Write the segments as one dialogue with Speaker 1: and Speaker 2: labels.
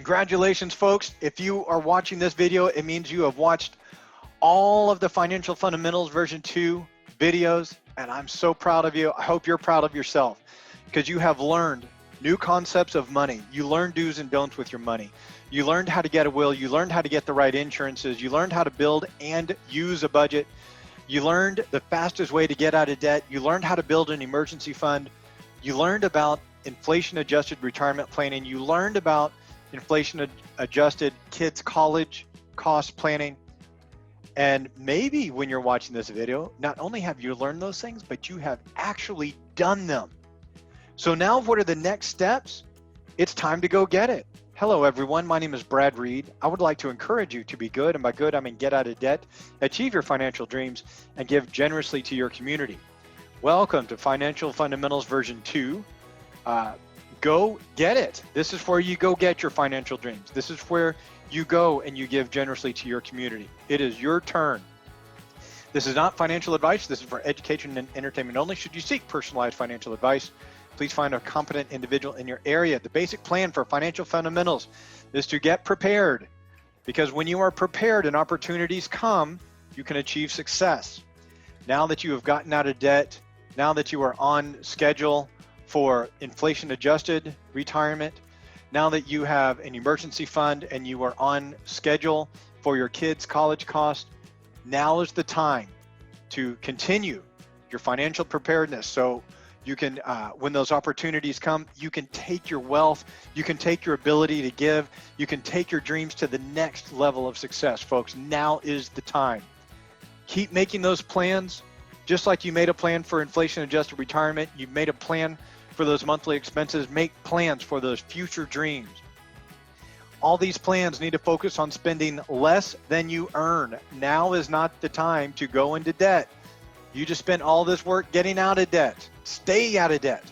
Speaker 1: Congratulations, folks. If you are watching this video, it means you have watched all of the Financial Fundamentals version 2 videos, and I'm so proud of you. I hope you're proud of yourself because you have learned new concepts of money. You learned do's and don'ts with your money. You learned how to get a will. You learned how to get the right insurances. You learned how to build and use a budget. You learned the fastest way to get out of debt. You learned how to build an emergency fund. You learned about inflation-adjusted retirement planning. You learned about inflation-adjusted kids' college cost planning. And maybe when you're watching this video, not only have you learned those things, but you have actually done them. So now what are the next steps? It's time to go get it. Hello, everyone. My name is Brad Reed. I would like to encourage you to be good, and by good, I mean get out of debt, achieve your financial dreams, and give generously to your community. Welcome to Financial Fundamentals version 2. Go get it. This is where you go get your financial dreams. This is where you go and you give generously to your community. It is your turn. This is not financial advice. This is for education and entertainment only. Should you seek personalized financial advice, please find a competent individual in your area. The basic plan for Financial Fundamentals is to get prepared, because when you are prepared and opportunities come, you can achieve success. Now that you have gotten out of debt, now that you are on schedule for inflation-adjusted retirement, now that you have an emergency fund and you are on schedule for your kids' college costs, now is the time to continue your financial preparedness so you can, when those opportunities come, you can take your wealth, you can take your ability to give, you can take your dreams to the next level of success, folks. Now is the time. Keep making those plans, just like you made a plan for inflation-adjusted retirement, you made a plan for those monthly expenses. Make plans for those future dreams. All these plans need to focus on spending less than you earn. Now is not the time to go into debt. You just spent all this work getting out of debt. Stay out of debt.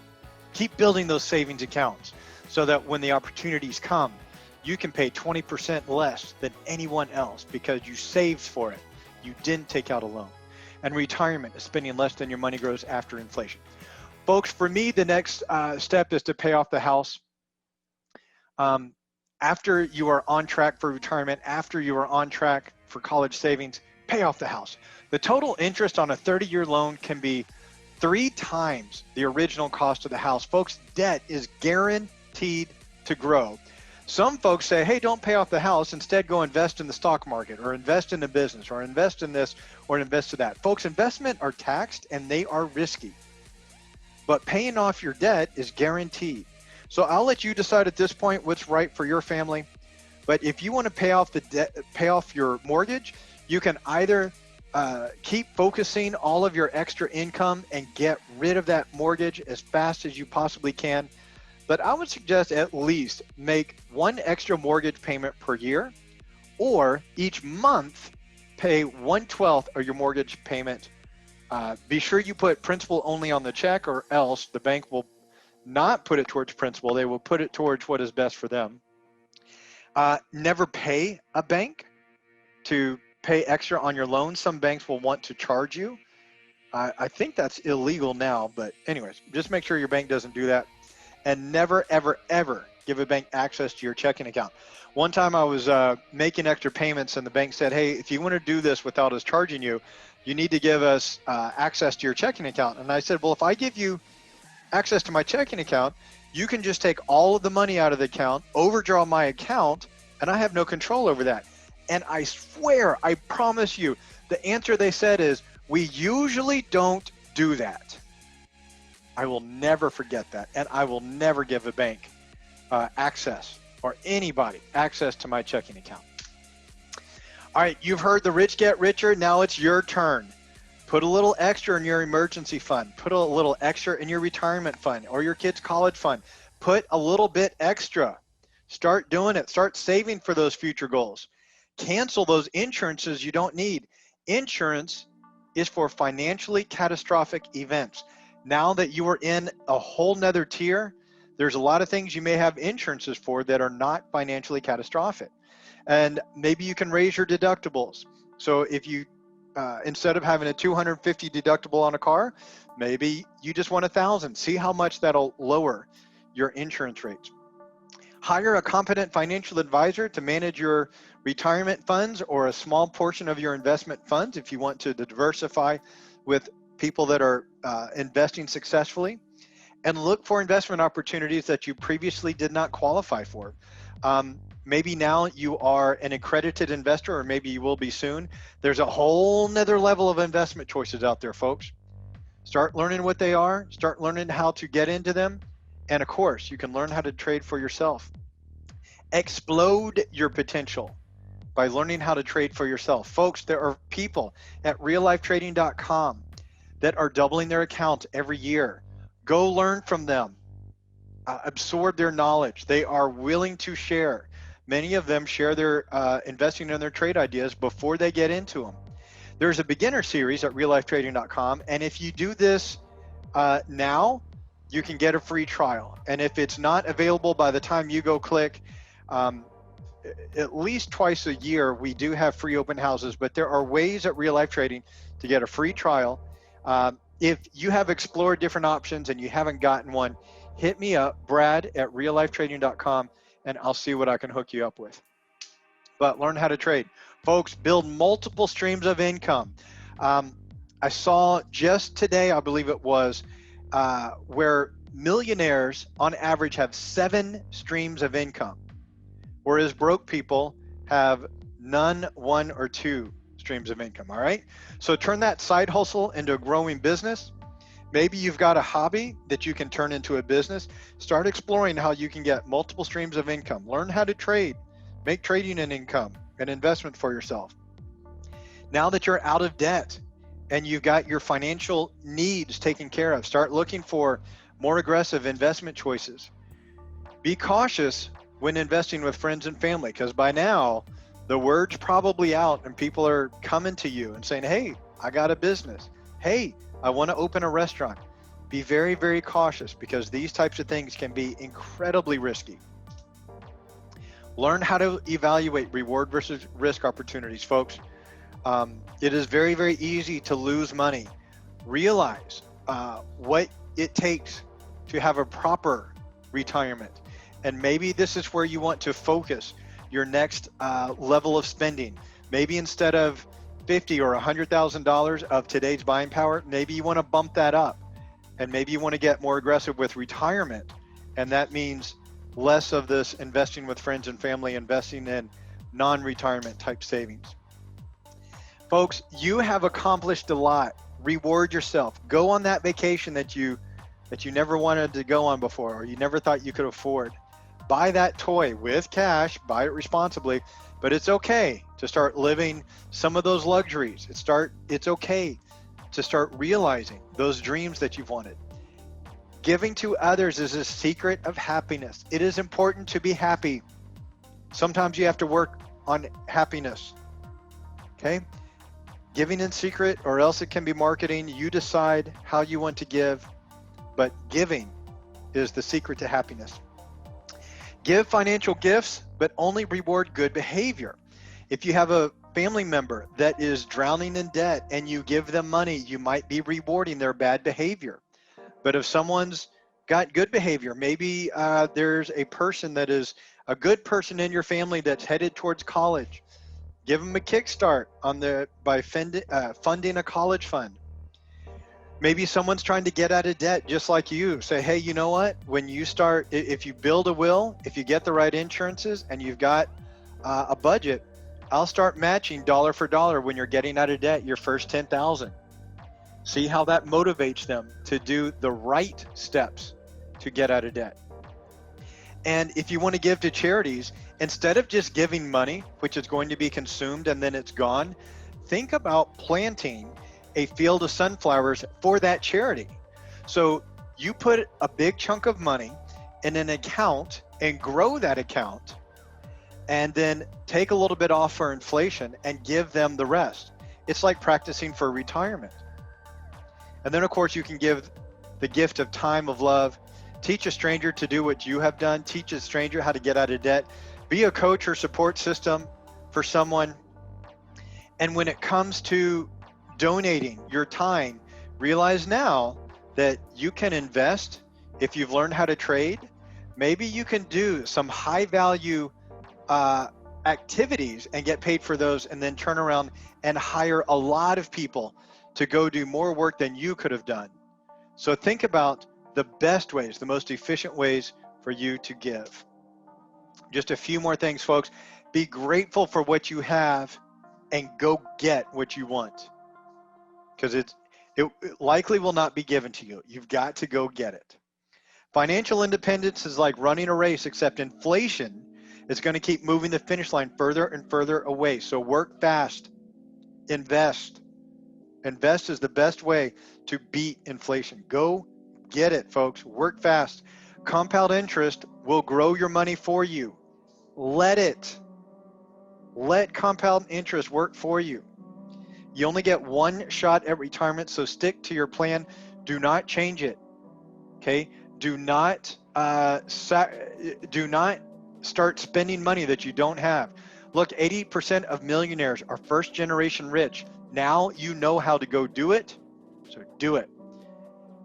Speaker 1: Keep building those savings accounts so that when the opportunities come, you can pay 20% less than anyone else because you saved for it. You didn't take out a loan. And retirement is spending less than your money grows after inflation. Folks, for me, the next step is to pay off the house. After you are on track for retirement, after you are on track for college savings, pay off the house. The total interest on a 30-year loan can be 3 times the original cost of the house. Folks, debt is guaranteed to grow. Some folks say, hey, don't pay off the house. Instead, go invest in the stock market or invest in a business or invest in this or invest in that. Folks, investment are taxed and they are risky. But paying off your debt is guaranteed. So I'll let you decide at this point what's right for your family. But if you want to pay off the debt, pay off your mortgage, you can either keep focusing all of your extra income and get rid of that mortgage as fast as you possibly can. But I would suggest at least make 1 extra mortgage payment per year, or each month pay 1/12 of your mortgage payment. Be sure you put principal only on the check, or else the bank will not put it towards principal. They will put it towards what is best for them. Never pay a bank to pay extra on your loan. Some banks will want to charge you. I think that's illegal now, but anyways, just make sure your bank doesn't do that. And never, ever, ever give a bank access to your checking account. One time I was making extra payments and the bank said, hey, if you want to do this without us charging you, you need to give us access to your checking account. And I said, well, if I give you access to my checking account, you can just take all of the money out of the account, overdraw my account, and I have no control over that. And I swear, I promise you, the answer they said is, we usually don't do that. I will never forget that. And I will never give a bank access, or anybody access to my checking account. All right, you've heard the rich get richer. Now it's your turn. Put a little extra in your emergency fund. Put a little extra in your retirement fund or your kids' college fund. Put a little bit extra. Start doing it. Start saving for those future goals. Cancel those insurances you don't need. Insurance is for financially catastrophic events. Now that you are in a whole nother tier, there's a lot of things you may have insurances for that are not financially catastrophic. And maybe you can raise your deductibles. So if you, instead of having a $250 deductible on a car, maybe you just want $1,000. See how much that'll lower your insurance rates. Hire a competent financial advisor to manage your retirement funds or a small portion of your investment funds if you want to diversify with people that are investing successfully. And look for investment opportunities that you previously did not qualify for. Maybe now you are an accredited investor, or maybe you will be soon. There's a whole nother level of investment choices out there, folks. Start learning what they are, start learning how to get into them, and of course, you can learn how to trade for yourself. Explode your potential by learning how to trade for yourself. Folks, there are people at reallifetrading.com that are doubling their account every year. Go learn from them. Absorb their knowledge. They are willing to share. Many of them share their investing in their trade ideas before they get into them. There's a beginner series at reallifetrading.com, and if you do this now, you can get a free trial. And if it's not available by the time you go click, at least twice a year, we do have free open houses, but there are ways at Real Life Trading to get a free trial. If you have explored different options and you haven't gotten one, hit me up, Brad at reallifetrading.com, and I'll see what I can hook you up with. But learn how to trade. Folks, build multiple streams of income. I saw just today, I believe it was, where millionaires on average have 7 streams of income, whereas broke people have none, 1, or 2 streams of income, all right? So turn that side hustle into a growing business. Maybe you've got a hobby that you can turn into a business. Start exploring how you can get multiple streams of income. Learn how to trade. Make trading an income, an investment for yourself. Now that you're out of debt and you've got your financial needs taken care of, start looking for more aggressive investment choices. Be cautious when investing with friends and family, because by now the word's probably out and people are coming to you and saying, hey, I got a business. Hey, I want to open a restaurant. Be very, very cautious, because these types of things can be incredibly risky. Learn how to evaluate reward versus risk opportunities, folks. It is very, very easy to lose money. Realize what it takes to have a proper retirement. And maybe this is where you want to focus your next level of spending. Maybe instead of $50,000 or $100,000 of today's buying power, maybe you want to bump that up. And maybe you want to get more aggressive with retirement. And that means less of this investing with friends and family, investing in non-retirement type savings. Folks, you have accomplished a lot. Reward yourself. Go on that vacation that you never wanted to go on before, or you never thought you could afford. Buy that toy with cash, buy it responsibly, but it's okay to start living some of those luxuries. It's okay to start realizing those dreams that you've wanted. Giving to others is a secret of happiness. It is important to be happy. Sometimes you have to work on happiness, okay? Giving in secret, or else it can be marketing. You decide how you want to give, but giving is the secret to happiness. Give financial gifts, but only reward good behavior. If you have a family member that is drowning in debt and you give them money, you might be rewarding their bad behavior. But if someone's got good behavior, maybe there's a person that is a good person in your family that's headed towards college, give them a kickstart by funding a college fund. Maybe someone's trying to get out of debt just like you. Say, hey, you know what? When you start, if you build a will, if you get the right insurances and you've got a budget, I'll start matching dollar for dollar when you're getting out of debt, your first $10,000. See how that motivates them to do the right steps to get out of debt. And if you want to give to charities, instead of just giving money, which is going to be consumed and then it's gone, think about planting a field of sunflowers for that charity. So you put a big chunk of money in an account and grow that account, and then take a little bit off for inflation and give them the rest. It's like practicing for retirement. And then of course you can give the gift of time, of love. Teach a stranger to do what you have done. Teach a stranger how to get out of debt. Be a coach or support system for someone. And when it comes to donating your time, realize now that you can invest if you've learned how to trade, Maybe you can do some high value activities and get paid for those, and then turn around and hire a lot of people to go do more work than you could have done. So think about the best ways, the most efficient ways for you to give. Just a few more things, folks. Be grateful for what you have and go get what you want, because it likely will not be given to you. You've got to go get it. Financial independence is like running a race, except inflation is going to keep moving the finish line further and further away. So work fast, invest. Invest is the best way to beat inflation. Go get it, folks. Work fast. Compound interest will grow your money for you. Let it. Let compound interest work for you. You only get one shot at retirement, so stick to your plan. Do not change it. Okay? Do not start spending money that you don't have. Look, 80% of millionaires are first generation rich. Now you know how to go do it, so do it.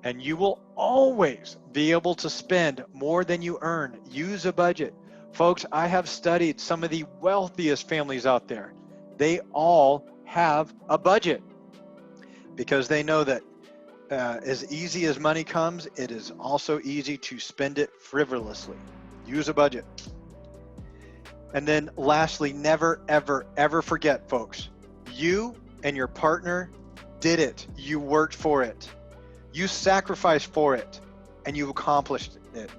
Speaker 1: And you will always be able to spend more than you earn. Use a budget. Folks, I have studied some of the wealthiest families out there. They all have a budget because they know that as easy as money comes, it is also easy to spend it frivolously. Use a budget. And then lastly, never, ever, ever forget, folks, you and your partner did it. You worked for it. You sacrificed for it, and you accomplished it.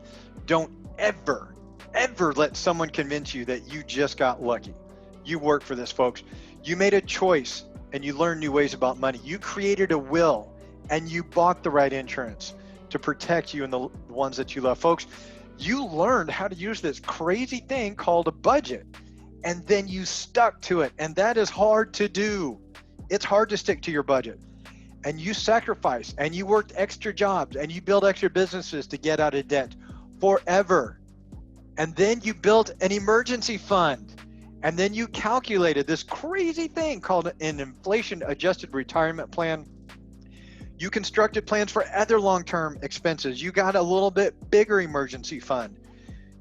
Speaker 1: Don't ever, ever let someone convince you that you just got lucky. You worked for this, folks. You made a choice, and you learned new ways about money. You created a will, and you bought the right insurance to protect you and the ones that you love. Folks, you learned how to use this crazy thing called a budget, and then you stuck to it, and that is hard to do. It's hard to stick to your budget. And you sacrificed, and you worked extra jobs, and you built extra businesses to get out of debt forever. And then you built an emergency fund, and then you calculated this crazy thing called an inflation-adjusted retirement plan. You constructed plans for other long-term expenses. You got a little bit bigger emergency fund.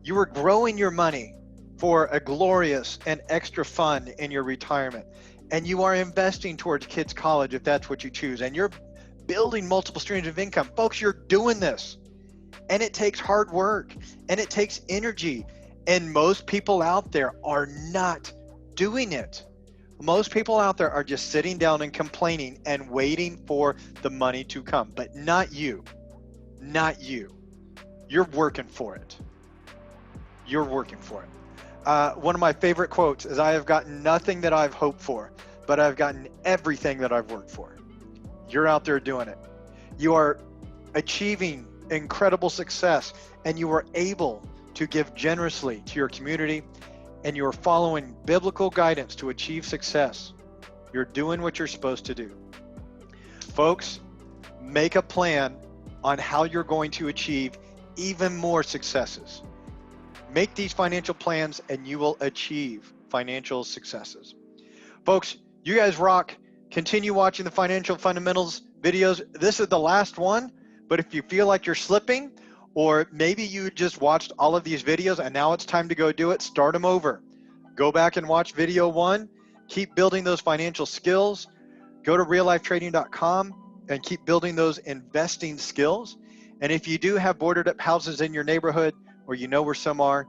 Speaker 1: You were growing your money for a glorious and extra fund in your retirement. And you are investing towards kids' college if that's what you choose. And you're building multiple streams of income. Folks, you're doing this. And it takes hard work and it takes energy. And most people out there are not doing it. Most people out there are just sitting down and complaining and waiting for the money to come, but not you. Not you. You're working for it. You're working for it. One of my favorite quotes is, I have gotten nothing that I've hoped for, but I've gotten everything that I've worked for. You're out there doing it. You are achieving incredible success, and you are able to give generously to your community, and you're following biblical guidance to achieve success. You're doing what you're supposed to do. Folks, make a plan on how you're going to achieve even more successes. Make these financial plans and you will achieve financial successes. Folks, you guys rock. Continue watching the Financial Fundamentals videos. This is the last one, but if you feel like you're slipping, or maybe you just watched all of these videos and now it's time to go do it, start them over. Go back and watch video 1. Keep building those financial skills. Go to reallifetrading.com and keep building those investing skills. And if you do have boarded up houses in your neighborhood, or you know where some are,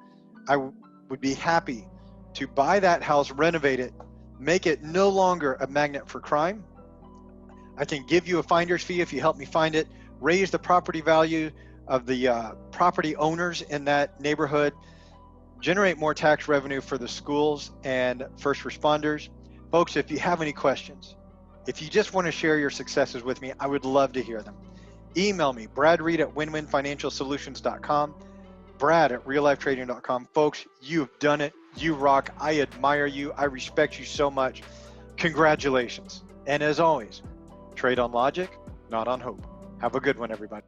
Speaker 1: I would be happy to buy that house, renovate it, make it no longer a magnet for crime. I can give you a finder's fee if you help me find it, raise the property value of the property owners in that neighborhood, generate more tax revenue for the schools and first responders. Folks, if you have any questions, if you just want to share your successes with me, I would love to hear them. Email me, bradreed@winwinfinancialsolutions.com. Brad@reallifetrading.com. Folks, you've done it. You rock. I admire you. I respect you so much. Congratulations. And as always, trade on logic, not on hope. Have a good one, everybody.